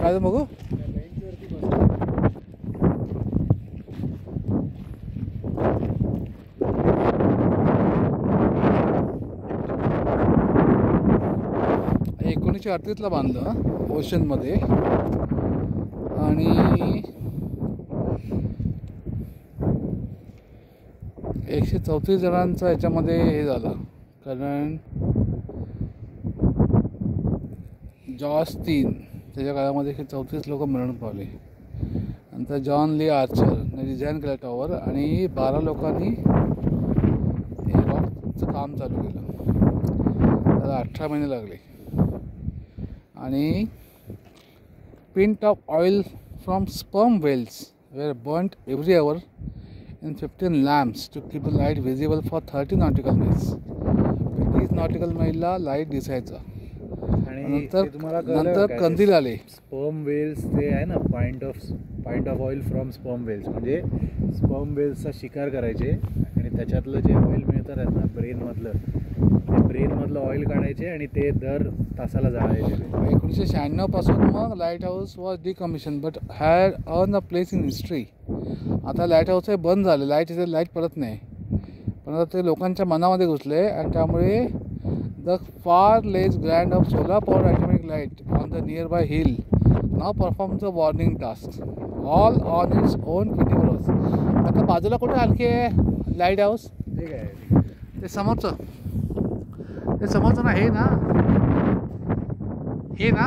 काय बघू एकोणीसशे 38ला बांधलं ओशनमध्ये आणि 134 जणांचं याच्यामध्ये हे झालं कारण जॉर्ज 3 त्याच्या काळामध्ये 134 लोक मरण पावले. नंतर जॉन ली आर्चरने डिझाईन केलं टॉवर आणि 12 लोकांनी हे रॉकचं काम चालू केलं. त्याला 18 महिने लागले आणि pint of oil from sperm whales were burnt every hour in 15 lamps to keep the light visible for 30 nautical miles. 30 nautical mileला light दिसायचा. आणि नंतर कंदील आले. स्पर्म वेल्स ते आहे ना, point of oil from sperm whales, म्हणजे स्पर्म वेल्सचा शिकार करायचे आणि त्याच्यातलं जे ऑइल मिळतं ना ब्रेनमधलं, ते ब्रेनमधलं ऑइल काढायचे आणि ते दर तासाला जाळायचे. 1996 पासून मग lighthouse was decommission but had earn a place in history. आता लाईट हाऊस हे बंद झाले, लाईट पडत नाही, पण आता ते लोकांच्या मनामध्ये घुसले आणि त्यामुळे the far less grand of solar powered atomic light on the nearby hill now performs the warning tasks all on its own 24 hours. आता बाजूला कुठे आणखी आहे लाईट हाऊस? ते काय ते समोरचं ना, हे ना